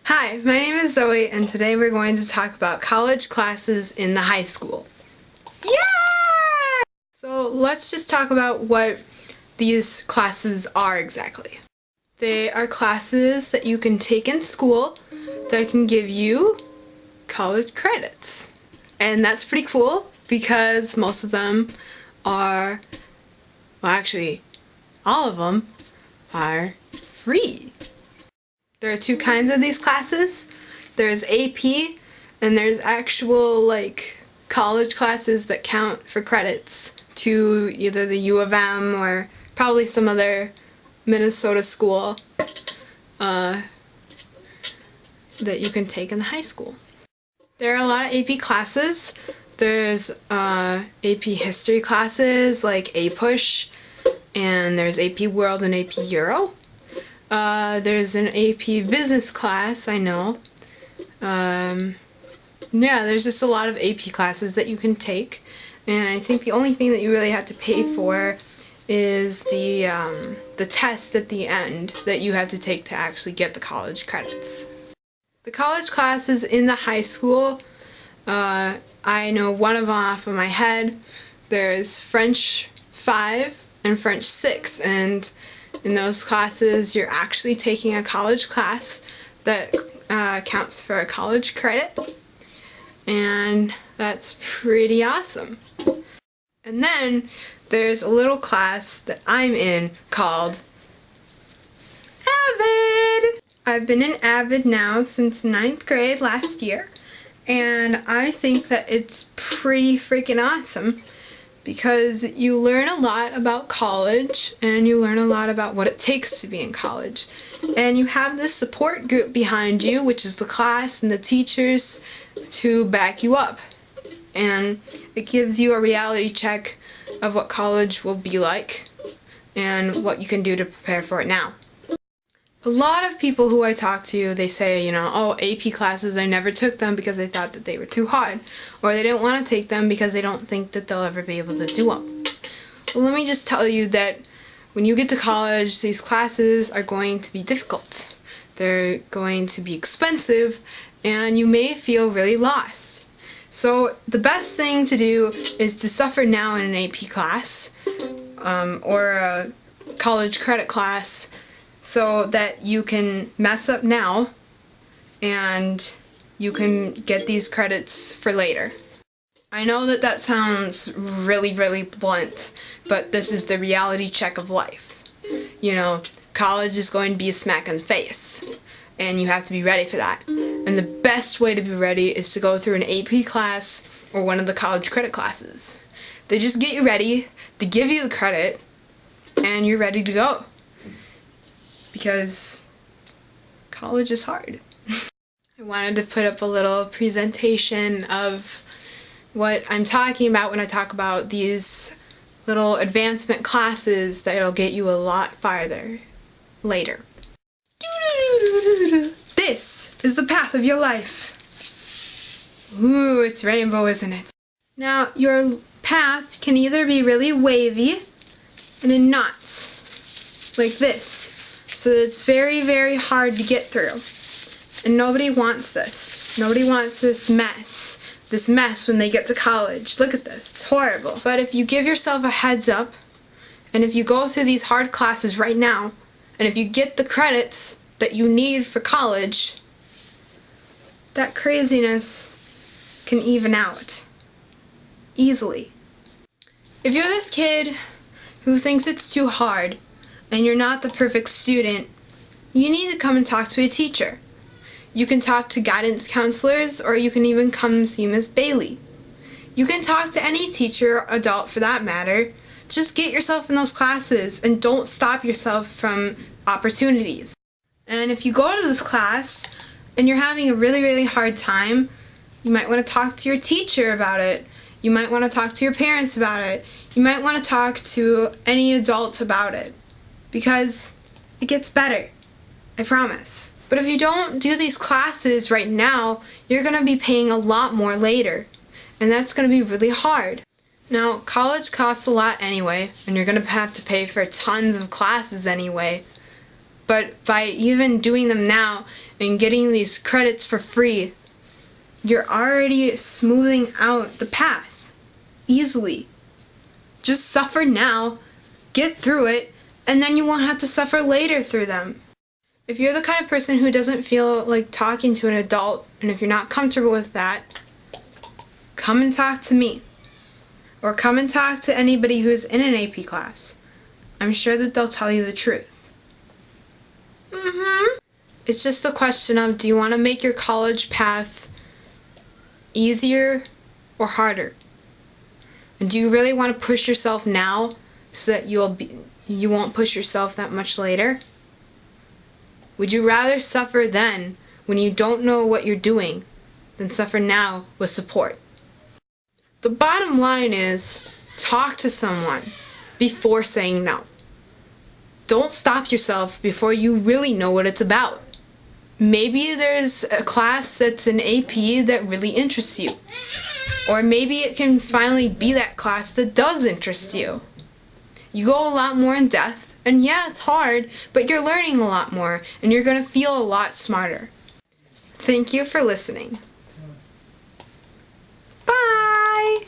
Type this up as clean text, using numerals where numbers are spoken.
Hi, my name is Zoe, and today we're going to talk about college classes in the high school. Yeah! So let's just talk about what these classes are exactly. They are classes that you can take in school that can give you college credits. And that's pretty cool because most of them are, well actually, all of them are free. There are two kinds of these classes. There's AP and there's actual college classes that count for credits to either the U of M or probably some other Minnesota school that you can take in the high school. There are a lot of AP classes. There's AP history classes like APUSH, and there's AP World and AP Euro. There's an AP business class, I know. Yeah, there's just a lot of AP classes that you can take, and I think the only thing that you really have to pay for is the test at the end that you have to take to actually get the college credits. The college classes in the high school, I know one of them off of my head. There's French 5 and French 6, and in those classes you're actually taking a college class that counts for a college credit, and that's pretty awesome. And then there's a little class that I'm in called AVID. I've been in AVID now since 9th grade last year, and I think that it's pretty freaking awesome because you learn a lot about college and you learn a lot about what it takes to be in college. And you have this support group behind you, which is the class and the teachers, to back you up. And it gives you a reality check of what college will be like and what you can do to prepare for it now. A lot of people who I talk to, they say, oh, AP classes, I never took them because they thought that they were too hard, or they didn't want to take them because they don't think that they'll ever be able to do them. Well, let me just tell you that when you get to college, these classes are going to be difficult. They're going to be expensive, and you may feel really lost. So the best thing to do is to suffer now in an AP class or a college credit class, so that you can mess up now and you can get these credits for later. I know that that sounds really, really blunt, but this is the reality check of life. College is going to be a smack in the face, and you have to be ready for that. And the best way to be ready is to go through an AP class or one of the college credit classes. They just get you ready, they give you the credit, and you're ready to go. Because college is hard. I wanted to put up a little presentation of what I'm talking about when I talk about these little advancement classes that'll get you a lot farther later. This is the path of your life. Ooh, it's rainbow, isn't it? Now, your path can either be really wavy and in knots, like this. So it's very, very hard to get through. And nobody wants this. Nobody wants this mess. This mess when they get to college. Look at this. It's horrible. But if you give yourself a heads up, and if you go through these hard classes right now, and if you get the credits that you need for college, that craziness can even out. Easily. If you're this kid who thinks it's too hard, and you're not the perfect student, you need to come and talk to a teacher. You can talk to guidance counselors, or you can even come see Miss Bailey. You can talk to any teacher or adult for that matter. Just get yourself in those classes and don't stop yourself from opportunities. And if you go to this class and you're having a really, really hard time, you might want to talk to your teacher about it. You might want to talk to your parents about it. You might want to talk to any adult about it. Because it gets better, I promise. But if you don't do these classes right now, you're going to be paying a lot more later, and that's going to be really hard. Now, college costs a lot anyway, and you're going to have to pay for tons of classes anyway, But by even doing them now and getting these credits for free, you're already smoothing out the path easily. Just suffer now, get through it, and then you won't have to suffer later through them. If you're the kind of person who doesn't feel like talking to an adult, and if you're not comfortable with that, come and talk to me. Or come and talk to anybody who's in an AP class. I'm sure that they'll tell you the truth. It's just a question of, do you want to make your college path easier or harder? And do you really want to push yourself now so that you won't push yourself that much later? Would you rather suffer then when you don't know what you're doing than suffer now with support? The bottom line is, talk to someone before saying no. Don't stop yourself before you really know what it's about. Maybe there's a class that's an AP that really interests you. Or maybe it can finally be that class that does interest you. You go a lot more in depth, and yeah, it's hard, but you're learning a lot more, and you're going to feel a lot smarter. Thank you for listening.